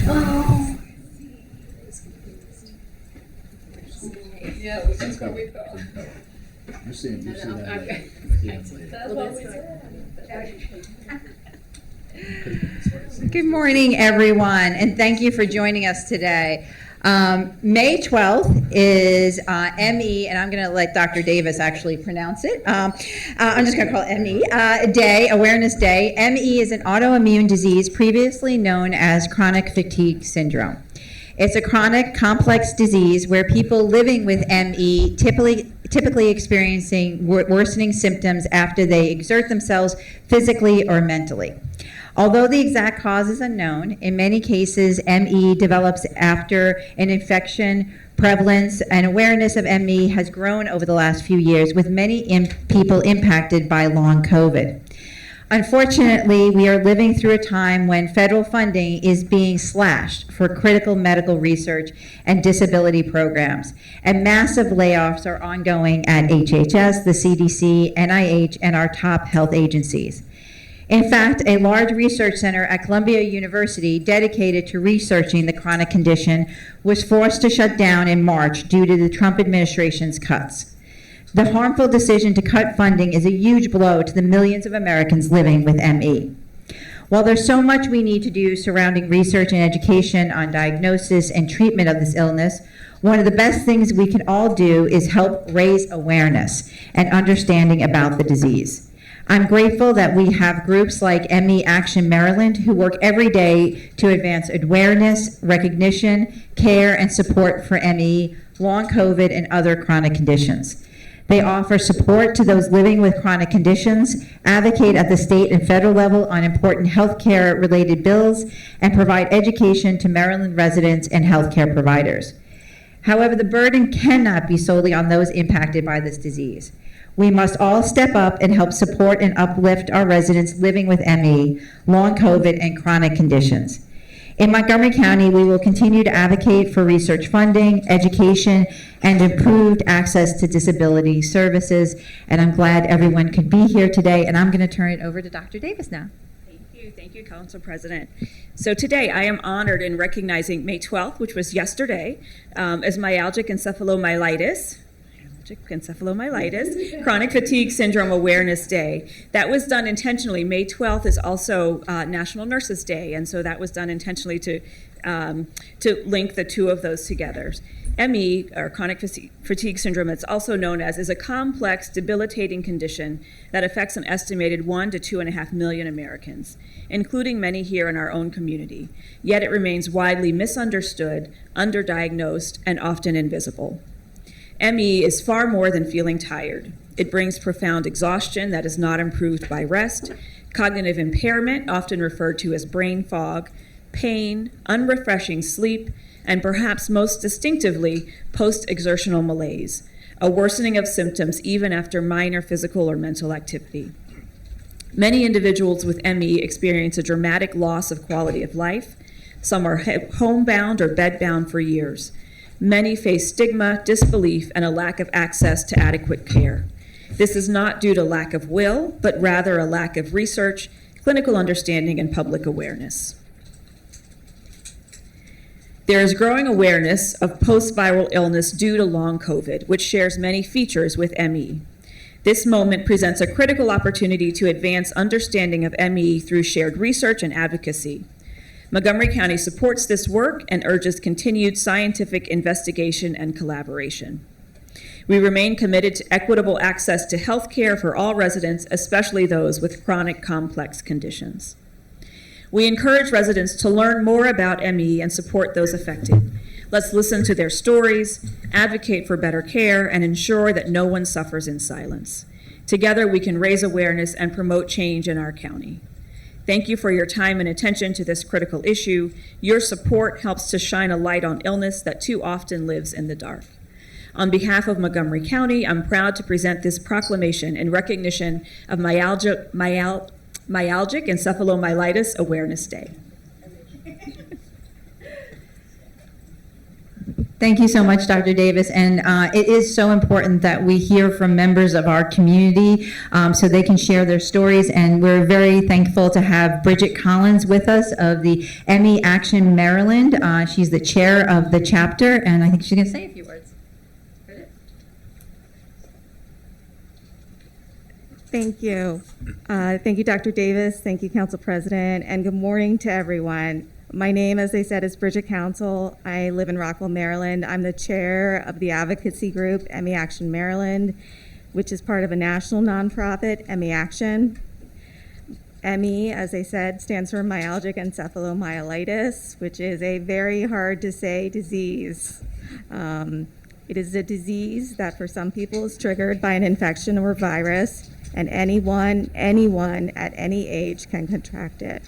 Oh. Yeah, that's what we thought. You see that? Okay. That's what we said. Good morning, everyone, and thank you for joining us today. May 12th is ME, and I'm going to let Dr. Davis actually pronounce it. I'm just going to call it ME Day, Awareness Day. ME is an autoimmune disease previously known as chronic fatigue syndrome. It's a chronic, complex disease where people living with ME typically experiencing worsening symptoms after they exert themselves physically or mentally. Although the exact cause is unknown, in many cases, ME develops after an infection. Prevalence and awareness of ME has grown over the last few years, with many people impacted by long COVID. Unfortunately, we are living through a time when federal funding is being slashed for critical medical research and disability programs, and massive layoffs are ongoing at HHS, the CDC, NIH, and our top health agencies. In fact, a large research center at Columbia University dedicated to researching the chronic condition was forced to shut down in March due to the Trump administration's cuts. The harmful decision to cut funding is a huge blow to the millions of Americans living with ME. While there's so much we need to do surrounding research and education on diagnosis and treatment of this illness, one of the best things we can all do is help raise awareness and understanding about the disease. I'm grateful that we have groups like ME Action Maryland who work every day to advance awareness, recognition, care, and support for ME, long COVID, and other chronic conditions. They offer support to those living with chronic conditions, advocate at the state and federal level on important healthcare related bills, and provide education to Maryland residents and healthcare providers. However, the burden cannot be solely on those impacted by this disease. We must all step up and help support and uplift our residents living with ME, long COVID, and chronic conditions. In Montgomery County, we will continue to advocate for research funding, education, and improved access to disability services. And I'm glad everyone could be here today. And I'm going to turn it over to Dr. Davis now. Thank you, Council President. So today I am honored in recognizing May 12th, which was yesterday, as Myalgic Encephalomyelitis. Chronic Fatigue Syndrome Awareness Day. That was done intentionally. May 12th is also National Nurses Day, and so that was done intentionally to link the two of those together. ME, or chronic fatigue syndrome, it's also known as, is a complex, debilitating condition that affects an estimated 1 to 2.5 million Americans, including many here in our own community. Yet it remains widely misunderstood, underdiagnosed, and often invisible. ME is far more than feeling tired. It brings profound exhaustion that is not improved by rest, cognitive impairment, often referred to as brain fog, pain, unrefreshing sleep, and perhaps most distinctively, post-exertional malaise, a worsening of symptoms even after minor physical or mental activity. Many individuals with ME experience a dramatic loss of quality of life. Some are homebound or bedbound for years. Many face stigma, disbelief, and a lack of access to adequate care. This is not due to lack of will, but rather a lack of research, clinical understanding, and public awareness. There is growing awareness of post-viral illness due to long COVID, which shares many features with ME. This moment presents a critical opportunity to advance understanding of ME through shared research and advocacy. Montgomery County supports this work and urges continued scientific investigation and collaboration. We remain committed to equitable access to health care for all residents, especially those with chronic complex conditions. We encourage residents to learn more about ME and support those affected. Let's listen to their stories, advocate for better care, and ensure that no one suffers in silence. Together, we can raise awareness and promote change in our county. Thank you for your time and attention to this critical issue. Your support helps to shine a light on illness that too often lives in the dark. On behalf of Montgomery County, I'm proud to present this proclamation in recognition of Myalgic Encephalomyelitis Awareness Day. Thank you so much, Dr. Davis. And it is so important that we hear from members of our community so they can share their stories. And we're very thankful to have Bridget Collins with us of the ME Action Maryland. She's the chair of the chapter, and I think she's going to say a few words. Bridget? Thank you. Thank you, Dr. Davis. Thank you, Council President, and good morning to everyone. My name, as they said, is Bridget Council. I live in Rockville, Maryland. I'm the chair of the advocacy group ME Action Maryland, which is part of a national nonprofit, ME Action. ME, as they said, stands for myalgic encephalomyelitis, which is a very hard to say disease. It is a disease that for some people is triggered by an infection or virus, and anyone at any age can contract it.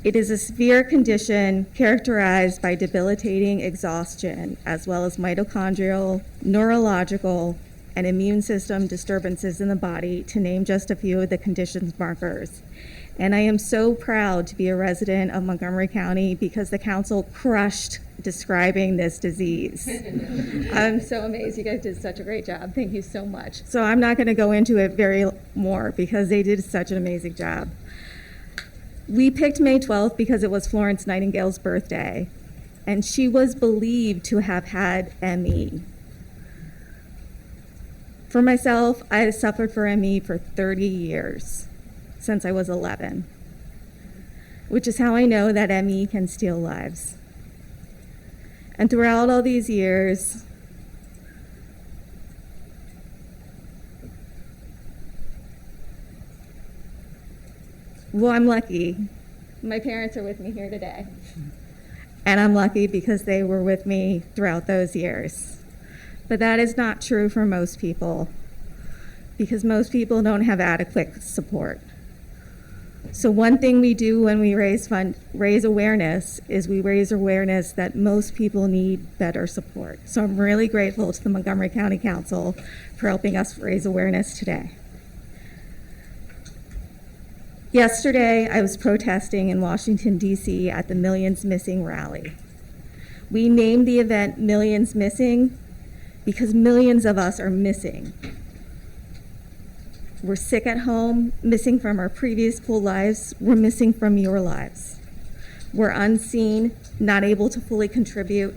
It is a severe condition characterized by debilitating exhaustion, as well as mitochondrial, neurological, and immune system disturbances in the body, to name just a few of the condition's markers. And I am so proud to be a resident of Montgomery County because the council crushed describing this disease. I'm so amazed. You guys did such a great job. Thank you so much. So I'm not going to go into it very more because they did such an amazing job. We picked May 12th because it was Florence Nightingale's birthday, and she was believed to have had ME. For myself, I have suffered from ME for 30 years, since I was 11, which is how I know that ME can steal lives. And throughout all these years, well, I'm lucky. My parents are with me here today. And I'm lucky because they were with me throughout those years. But that is not true for most people, because most people don't have adequate support. So one thing we do when we raise awareness is we raise awareness that most people need better support. So I'm really grateful to the Montgomery County Council for helping us raise awareness today. Yesterday, I was protesting in Washington, D.C. at the Millions Missing rally. We named the event Millions Missing because millions of us are missing. We're sick at home, missing from our previous full lives. We're missing from your lives. We're unseen, not able to fully contribute,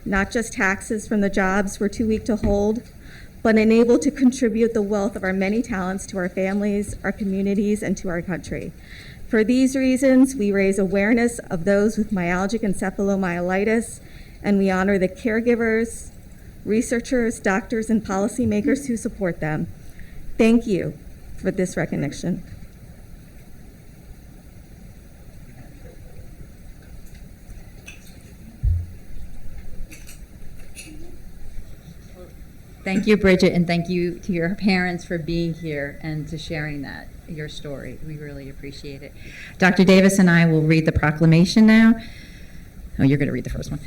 not just taxes from the jobs we're too weak to hold, but unable to contribute the wealth of our many talents to our families, our communities, and to our country. For these reasons, we raise awareness of those with myalgic encephalomyelitis, and we honor the caregivers, researchers, doctors, and policymakers who support them. Thank you for this recognition. Thank you, Bridget, and thank you to your parents for being here and to sharing that, your story. We really appreciate it. Dr. Davis and I will read the proclamation now. Oh, you're going to read the first one.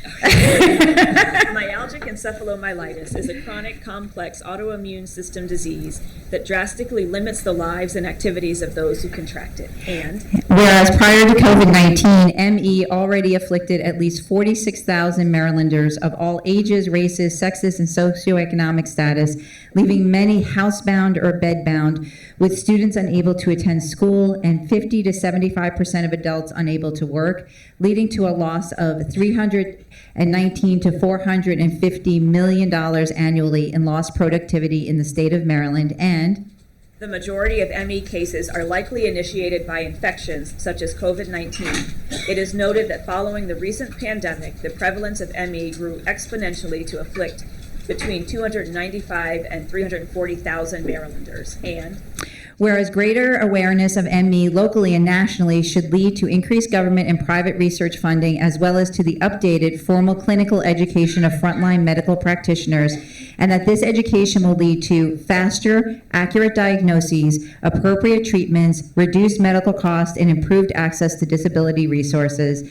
Myalgic encephalomyelitis is a chronic, complex autoimmune system disease that drastically limits the lives and activities of those who contract it. And whereas prior to COVID-19, ME already afflicted at least 46,000 Marylanders of all ages, races, sexes, and socioeconomic status, leaving many housebound or bedbound, with students unable to attend school and 50 to 75% of adults unable to work, leading to a loss of $319 to $450 million annually in lost productivity in the state of Maryland. And the majority of ME cases are likely initiated by infections such as COVID-19. It is noted that following the recent pandemic, the prevalence of ME grew exponentially to afflict between 295 and 340,000 Marylanders. And whereas greater awareness of ME locally and nationally should lead to increased government and private research funding, as well as to the updated formal clinical education of frontline medical practitioners, and that this education will lead to faster, accurate diagnoses, appropriate treatments, reduced medical costs, and improved access to disability resources.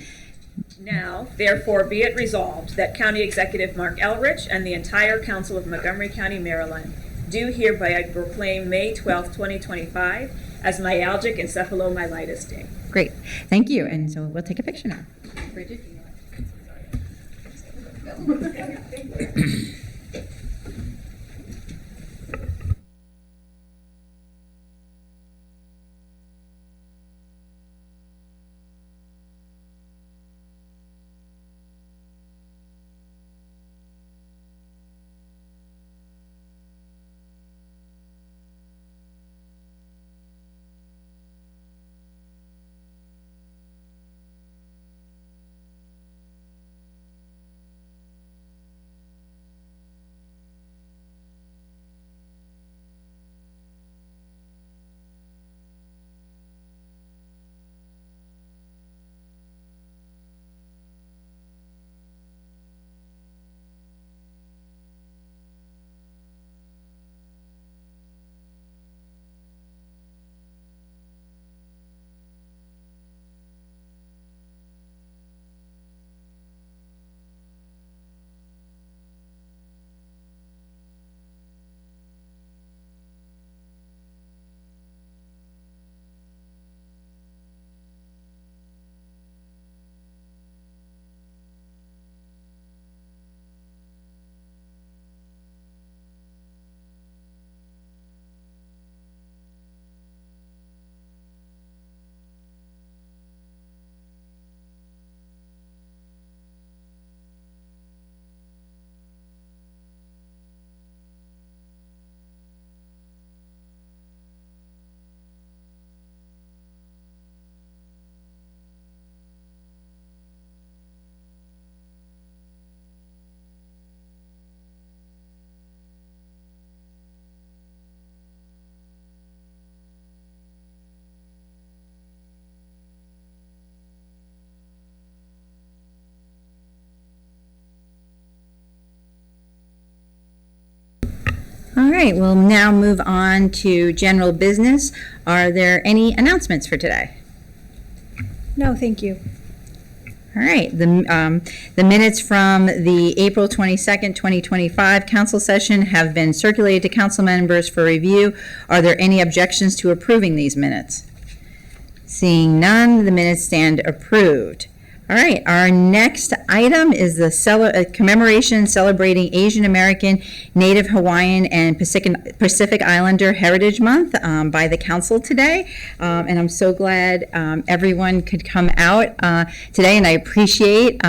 Now, therefore, be it resolved that County Executive Mark Elrich and the entire Council of Montgomery County, Maryland, do hereby proclaim May 12, 2025 as Myalgic Encephalomyelitis Day. Great, thank you. And so we'll take a picture now. Bridget, do you want? All right, we'll now move on to general business. Are there any announcements for today? No, thank you. All right, the minutes from the April 22nd, 2025 council session have been circulated to council members for review. Are there any objections to approving these minutes? Seeing none, the minutes stand approved. All right, our next item is the commemoration celebrating Asian American, Native Hawaiian, and Pacific Islander Heritage Month by the council today. And I'm so glad everyone could come out today, and I appreciate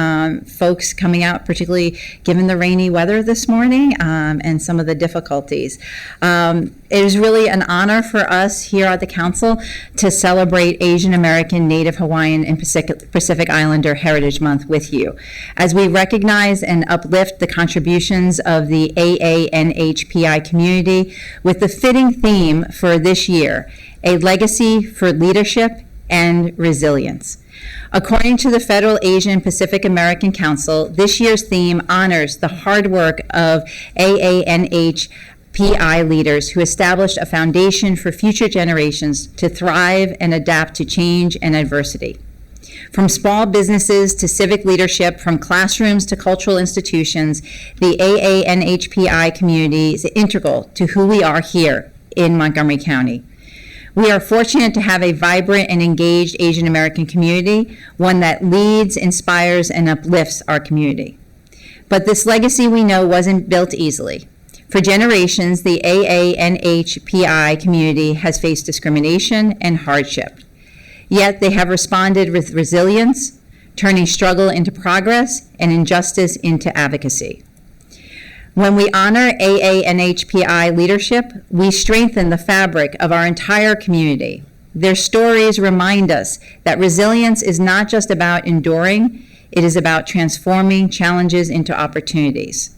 folks coming out, particularly given the rainy weather this morning and some of the difficulties. It is really an honor for us here at the council to celebrate Asian American, Native Hawaiian, and Pacific Islander Heritage Month with you, as we recognize and uplift the contributions of the AANHPI community with the fitting theme for this year, a legacy for leadership and resilience. According to the Federal Asian Pacific American Council, this year's theme honors the hard work of AANHPI leaders who established a foundation for future generations to thrive and adapt to change and adversity. From small businesses to civic leadership, from classrooms to cultural institutions, the AANHPI community is integral to who we are here in Montgomery County. We are fortunate to have a vibrant and engaged Asian American community, one that leads, inspires, and uplifts our community. But this legacy we know wasn't built easily. For generations, the AANHPI community has faced discrimination and hardship. Yet they have responded with resilience, turning struggle into progress and injustice into advocacy. When we honor AANHPI leadership, we strengthen the fabric of our entire community. Their stories remind us that resilience is not just about enduring, it is about transforming challenges into opportunities.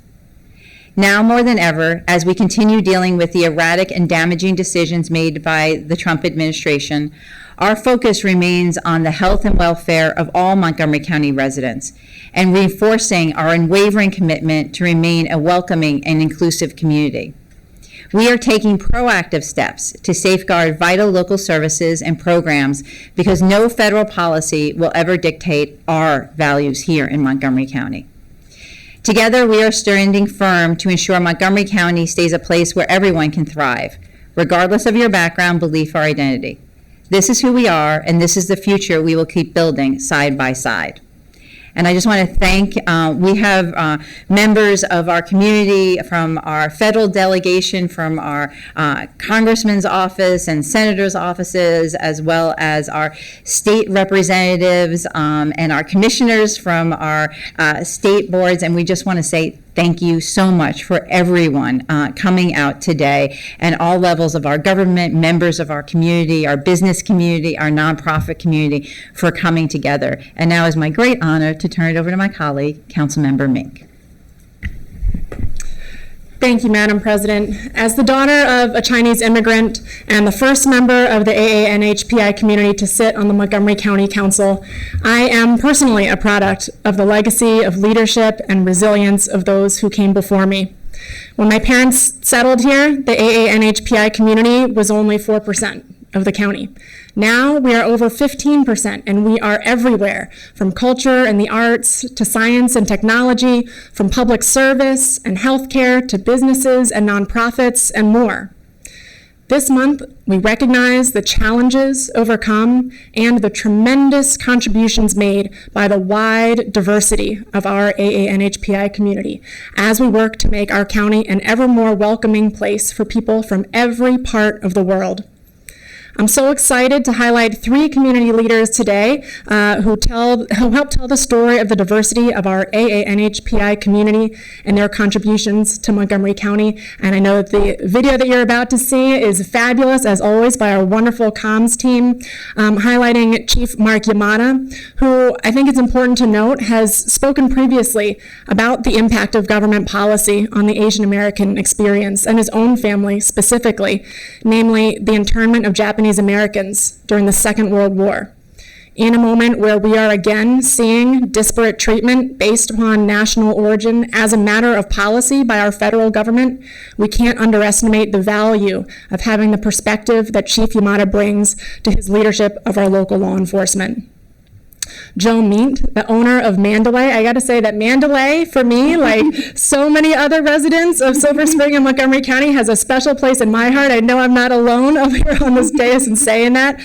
Now more than ever, as we continue dealing with the erratic and damaging decisions made by the Trump administration, our focus remains on the health and welfare of all Montgomery County residents and reinforcing our unwavering commitment to remain a welcoming and inclusive community. We are taking proactive steps to safeguard vital local services and programs because no federal policy will ever dictate our values here in Montgomery County. Together, we are standing firm to ensure Montgomery County stays a place where everyone can thrive, regardless of your background, belief, or identity. This is who we are, and this is the future we will keep building side by side. And I just want to thank, we have members of our community from our federal delegation, from our congressman's office and senator's offices, as well as our state representatives and our commissioners from our state boards. And we just want to say thank you so much for everyone coming out today, and all levels of our government, members of our community, our business community, our nonprofit community, for coming together. And now it's my great honor to turn it over to my colleague, Councilmember Mink. Thank you, Madam President. As the daughter of a Chinese immigrant and the first member of the AANHPI community to sit on the Montgomery County Council, I am personally a product of the legacy of leadership and resilience of those who came before me. When my parents settled here, the AANHPI community was only 4% of the county. Now we are over 15%, and we are everywhere, from culture and the arts to science and technology, from public service and healthcare to businesses and nonprofits and more. This month, we recognize the challenges overcome and the tremendous contributions made by the wide diversity of our AANHPI community as we work to make our county an ever more welcoming place for people from every part of the world. I'm so excited to highlight 3 community leaders today who help tell the story of the diversity of our AANHPI community and their contributions to Montgomery County. And I know that the video that you're about to see is fabulous, as always, by our wonderful comms team, highlighting Chief Mark Yamada, who I think it's important to note has spoken previously about the impact of government policy on the Asian American experience and his own family specifically, namely the internment of Japanese Americans during the Second World War. In a moment where we are again seeing disparate treatment based upon national origin as a matter of policy by our federal government, we can't underestimate the value of having the perspective that Chief Yamada brings to his leadership of our local law enforcement. Joe Meent, the owner of Mandalay. I got to say that Mandalay, for me, like so many other residents of Silver Spring and Montgomery County, has a special place in my heart. I know I'm not alone up here on this dais in saying that.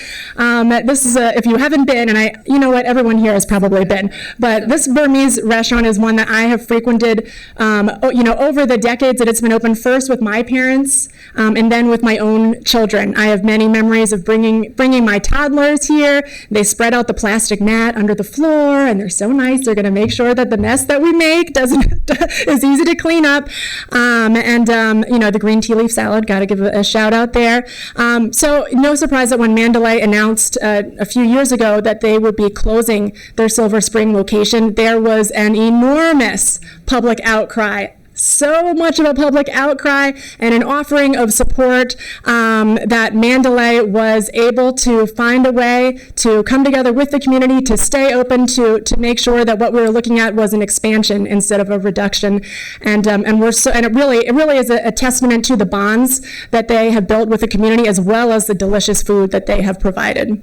This is if you haven't been, and you know what, everyone here has probably been, but this Burmese restaurant is one that I have frequented, over the decades that it's been open, first with my parents, and then with my own children. I have many memories of bringing my toddlers here. They spread out the plastic mat under the floor, and they're so nice. They're going to make sure that the mess that we make is easy to clean up. The green tea leaf salad, got to give a shout out there. So no surprise that when Mandalay announced a few years ago that they would be closing their Silver Spring location, there was an enormous public outcry. So much of a public outcry and an offering of support that Mandalay was able to find a way to come together with the community to stay open, to make sure that what we were looking at was an expansion instead of a reduction. And it really is a testament to the bonds that they have built with the community, as well as the delicious food that they have provided.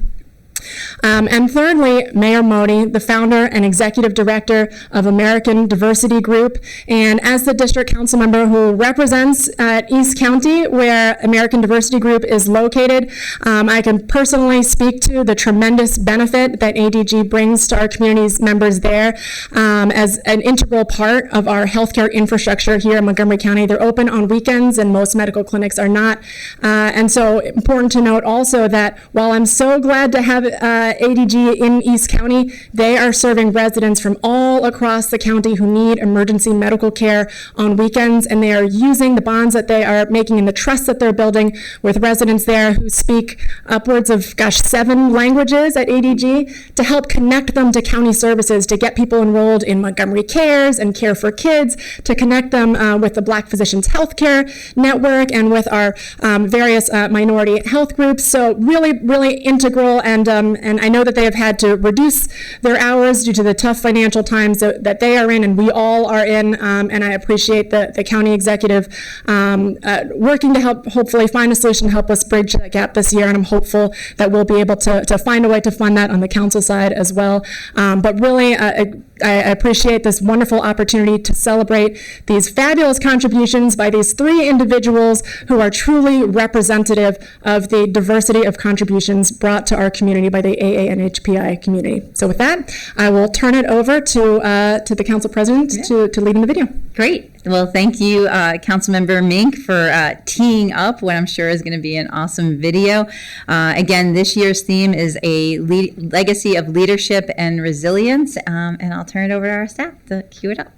And thirdly, Mayor Modi, the founder and executive director of American Diversity Group, and as the district council member who represents East County, where American Diversity Group is located, I can personally speak to the tremendous benefit that ADG brings to our community's members there as an integral part of our healthcare infrastructure here in Montgomery County. They're open on weekends, and most medical clinics are not. And so important to note also that while I'm so glad to have ADG in East County, they are serving residents from all across the county who need emergency medical care on weekends, and they are using the bonds that they are making and the trust that they're building with residents there who speak upwards of, 7 languages at ADG to help connect them to county services, to get people enrolled in Montgomery Cares and Care for Kids, to connect them with the Black Physicians Healthcare Network and with our various minority health groups. So really, really integral, and I know that they have had to reduce their hours due to the tough financial times that they are in and we all are in, and I appreciate the county executive working to help hopefully find a solution to help us bridge that gap this year, and I'm hopeful that we'll be able to find a way to fund that on the council side as well. But really, I appreciate this wonderful opportunity to celebrate these fabulous contributions by these 3 individuals who are truly representative of the diversity of contributions brought to our community by the AANHPI community. So with that, I will turn it over to the council president to lead in the video. Great. Well, thank you, Councilmember Mink, for teeing up what I'm sure is going to be an awesome video. Again, this year's theme is a legacy of leadership and resilience, and I'll turn it over to our staff to cue it up.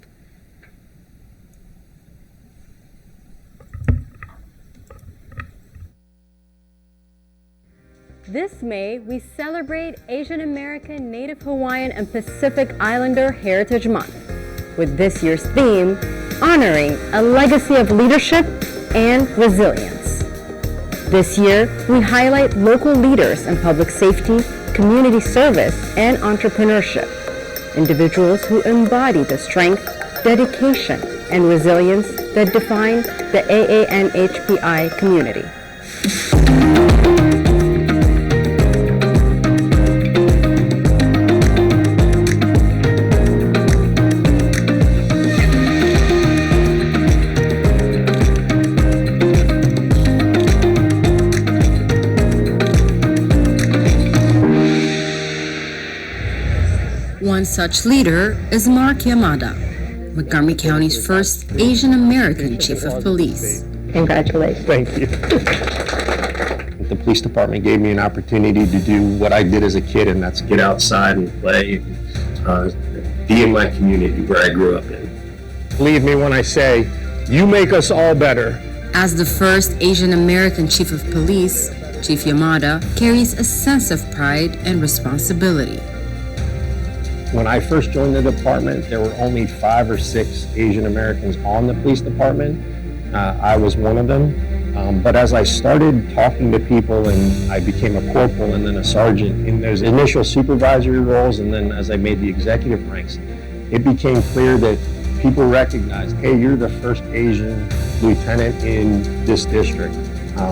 This May, we celebrate Asian American, Native Hawaiian, and Pacific Islander Heritage Month with this year's theme, honoring a legacy of leadership and resilience. This year, we highlight local leaders in public safety, community service, and entrepreneurship, individuals who embody the strength, dedication, and resilience that define the AANHPI community. One such leader is Mark Yamada, Montgomery County's first Asian American Chief of Police. Congratulations. Thank you. The police department gave me an opportunity to do what I did as a kid, and that's get outside and play, and be in my community where I grew up in. Believe me when I say, you make us all better. As the first Asian American Chief of Police, Chief Yamada carries a sense of pride and responsibility. When I first joined the department, there were only 5 or 6 Asian Americans on the police department. I was one of them. But as I started talking to people and I became a corporal and then a sergeant in those initial supervisory roles, and then as I made the executive ranks, it became clear that people recognized, hey, you're the first Asian lieutenant in this district.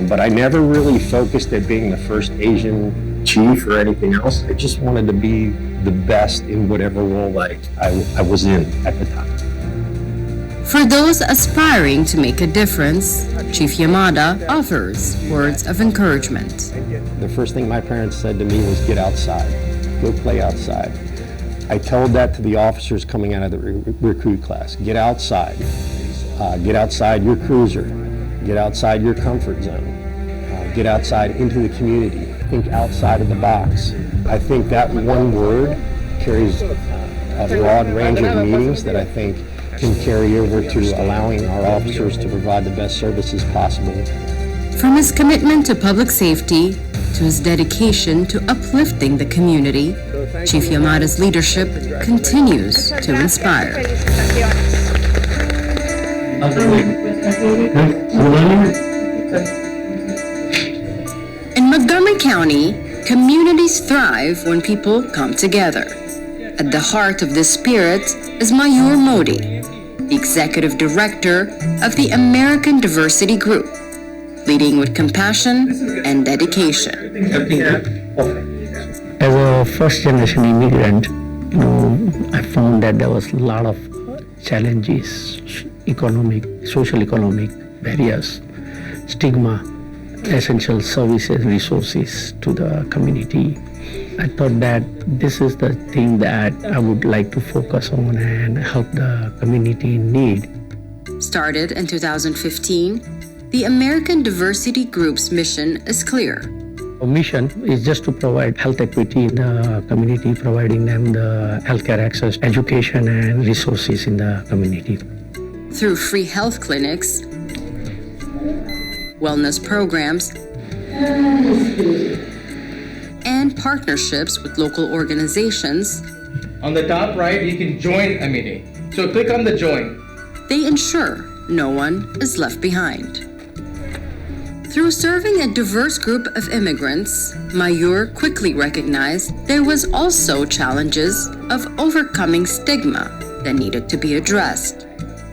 But I never really focused at being the first Asian chief or anything else. I just wanted to be the best in whatever role I was in at the time. For those aspiring to make a difference, Chief Yamada offers words of encouragement. The first thing my parents said to me was, get outside, go play outside. I told that to the officers coming out of the recruit class. Get outside your cruiser, get outside your comfort zone, get outside into the community, think outside of the box. I think that one word carries a broad range of meanings that I think can carry over to allowing our officers to provide the best services possible. From his commitment to public safety to his dedication to uplifting the community, Chief Yamada's leadership continues to inspire. In Montgomery County, communities thrive when people come together. At the heart of this spirit is Mayur Modi, the executive director of the American Diversity Group, leading with compassion and dedication. As a first-generation immigrant, I found that there was a lot of challenges, social economic barriers, stigma, essential services, resources to the community. I thought that this is the thing that I would like to focus on and help the community in need. Started in 2015, the American Diversity Group's mission is clear. Our mission is just to provide health equity in the community, providing them the healthcare access, education, and resources in the community. Through free health clinics, wellness programs, and partnerships with local organizations. On the top right, you can join a meeting. So click on the join. They ensure no one is left behind. Through serving a diverse group of immigrants, Mayur quickly recognized there was also challenges of overcoming stigma that needed to be addressed.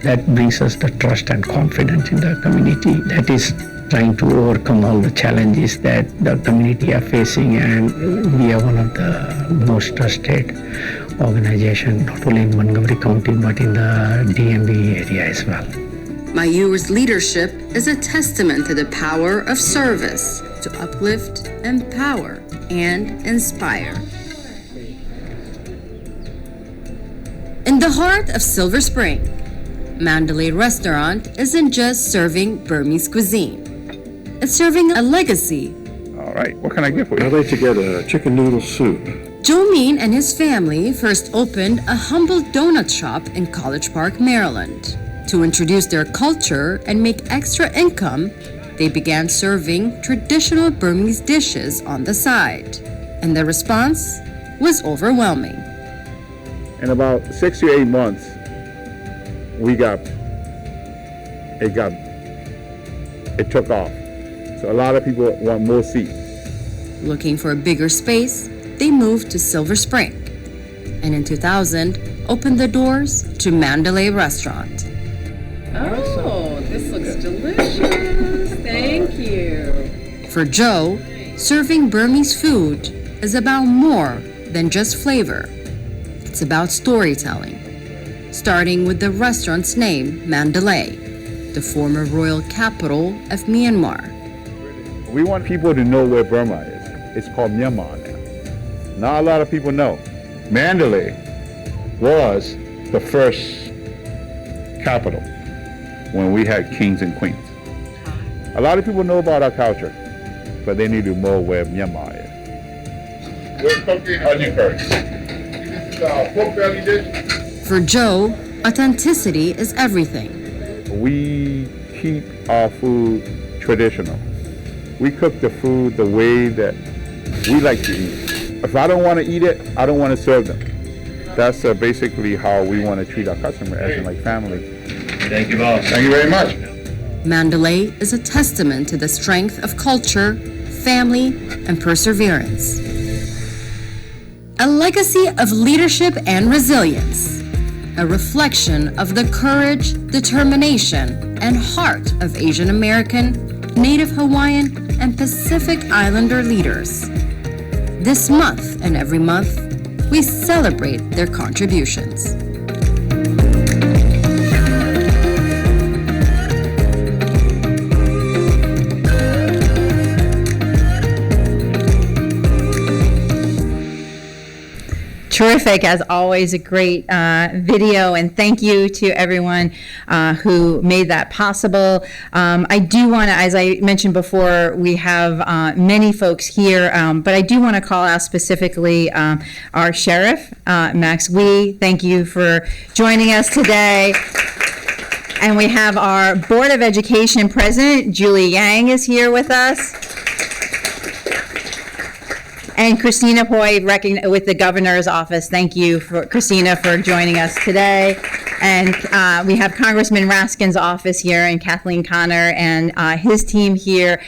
That brings us the trust and confidence in the community. That is trying to overcome all the challenges that the community are facing, and we are one of the most trusted organizations, not only in Montgomery County, but in the DMV area as well. Mayur's leadership is a testament to the power of service to uplift, empower, and inspire. In the heart of Silver Spring, Mandalay Restaurant isn't just serving Burmese cuisine. It's serving a legacy. All right, what can I get for you? I'd like to get a chicken noodle soup. Joe Mean and his family first opened a humble donut shop in College Park, Maryland. To introduce their culture and make extra income, they began serving traditional Burmese dishes on the side. And the response was overwhelming. In about 6 to 8 months, it took off. So a lot of people want more seats. Looking for a bigger space, they moved to Silver Spring. And in 2000, opened the doors to Mandalay Restaurant. Oh, this looks delicious. Thank you. For Joe, serving Burmese food is about more than just flavor. It's about storytelling. Starting with the restaurant's name, Mandalay, the former royal capital of Myanmar. We want people to know where Burma is. It's called Myanmar now. Not a lot of people know. Mandalay was the first capital when we had kings and queens. A lot of people know about our culture, but they need to know where Myanmar is. We're cooking onion curry. This is pork belly dish. For Joe, authenticity is everything. We keep our food traditional. We cook the food the way that we like to eat. If I don't want to eat it, I don't want to serve them. That's basically how we want to treat our customer, as in like family. Thank you, boss. Thank you very much. Mandalay is a testament to the strength of culture, family, and perseverance. A legacy of leadership and resilience. A reflection of the courage, determination, and heart of Asian American, Native Hawaiian, and Pacific Islander leaders. This month and every month, we celebrate their contributions. Terrific, as always, a great video, and thank you to everyone who made that possible. I do want to, as I mentioned before, we have many folks here, but I do want to call out specifically our sheriff, Max Wee. Thank you for joining us today. And we have our Board of Education President, Julie Yang, is here with us. And Christina Hoy with the governor's office. Thank you, Christina, for joining us today. And we have Congressman Raskin's office here and Kathleen Connor and his team here.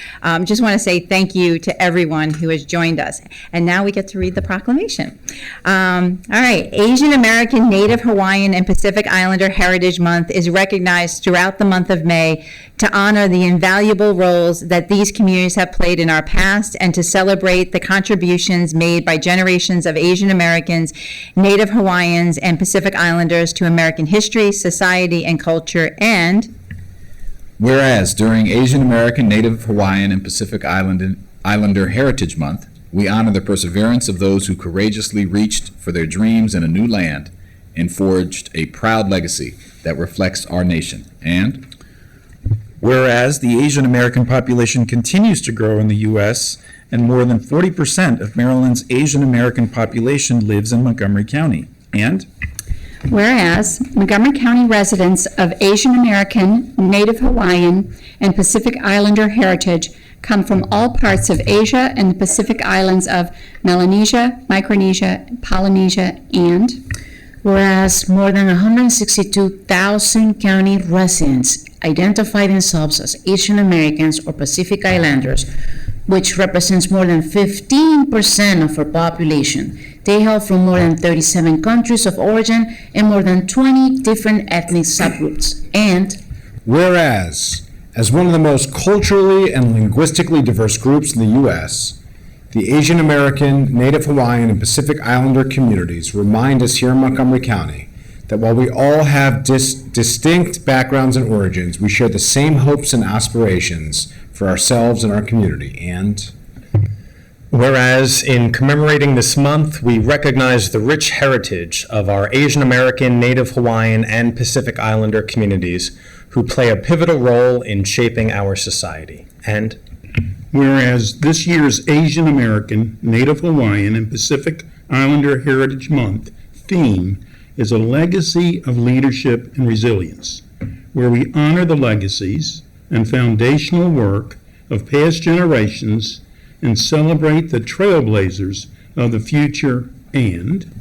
Just want to say thank you to everyone who has joined us. And now we get to read the proclamation. All right, Asian American, Native Hawaiian, and Pacific Islander Heritage Month is recognized throughout the month of May to honor the invaluable roles that these communities have played in our past and to celebrate the contributions made by generations of Asian Americans, Native Hawaiians, and Pacific Islanders to American history, society, and culture. And whereas during Asian American, Native Hawaiian, and Pacific Islander Heritage Month, we honor the perseverance of those who courageously reached for their dreams in a new land and forged a proud legacy that reflects our nation. And whereas the Asian American population continues to grow in the U.S., and more than 40% of Maryland's Asian American population lives in Montgomery County. And whereas Montgomery County residents of Asian American, Native Hawaiian, and Pacific Islander heritage come from all parts of Asia and the Pacific islands of Melanesia, Micronesia, Polynesia, and whereas more than 162,000 county residents identify themselves as Asian Americans or Pacific Islanders, which represents more than 15% of our population. They hail from more than 37 countries of origin and more than 20 different ethnic subgroups. And whereas, as one of the most culturally and linguistically diverse groups in the U.S., the Asian American, Native Hawaiian, and Pacific Islander communities remind us here in Montgomery County that while we all have distinct backgrounds and origins, we share the same hopes and aspirations for for ourselves and our community. And Whereas in commemorating this month, we recognize the rich heritage of our Asian American, Native Hawaiian, and Pacific Islander communities who play a pivotal role in shaping our society. And whereas this year's Asian American, Native Hawaiian, and Pacific Islander Heritage Month theme is a legacy of leadership and resilience, where we honor the legacies and foundational work of past generations and celebrate the trailblazers of the future. And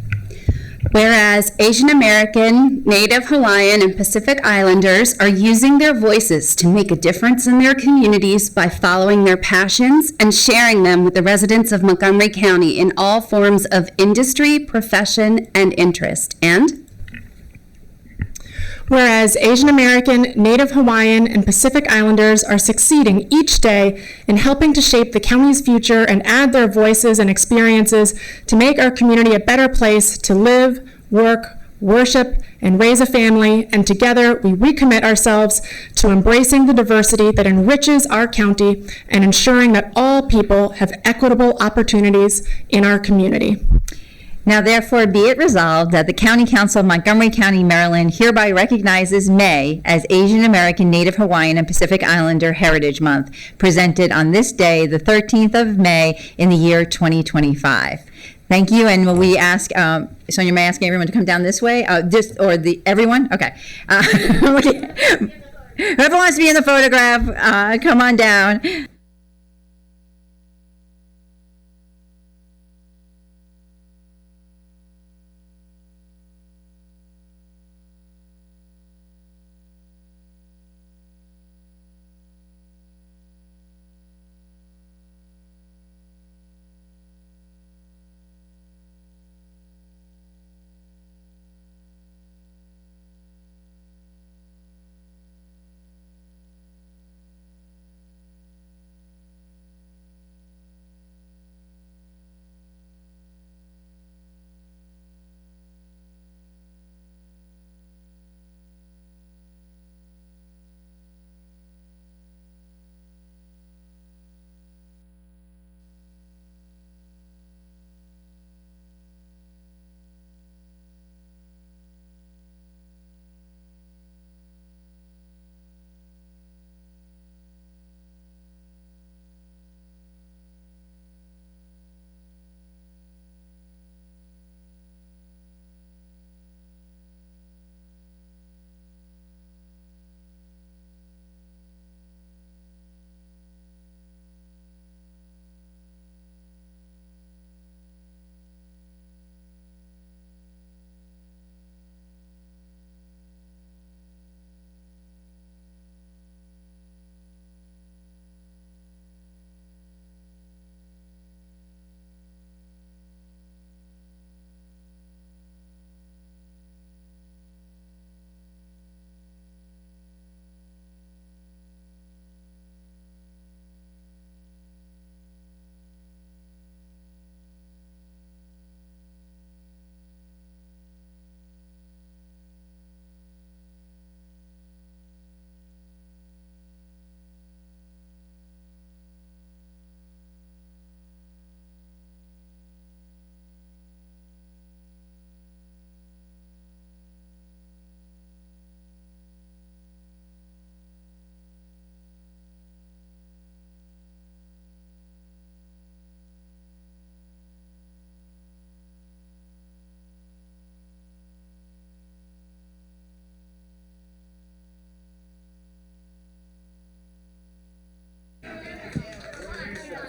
whereas Asian American, Native Hawaiian, and Pacific Islanders are using their voices to make a difference in their communities by following their passions and sharing them with the residents of Montgomery County in all forms of industry, profession, and interest. And whereas Asian American, Native Hawaiian, and Pacific Islanders are succeeding each day in helping to shape the county's future and add their voices and experiences to make our community a better place to live, work, worship, and raise a family, and together we recommit ourselves to embracing the diversity that enriches our county and ensuring that all people have equitable opportunities in our community. Now therefore be it resolved that the County Council of Montgomery County, Maryland hereby recognizes May as Asian American, Native Hawaiian, and Pacific Islander Heritage Month, presented on this day, the 13th of May in the year 2025. Thank you, and will we ask, Sonia, may I ask everyone to come down this way? Everyone? Okay. Whoever wants to be in the photograph, come on down.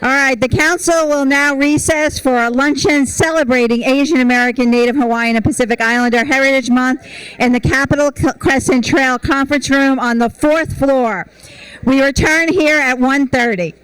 All right, the council will now recess for a luncheon celebrating Asian American, Native Hawaiian, and Pacific Islander Heritage Month in the Capitol Crescent Trail Conference Room on the 4th floor. We return here at 1:30.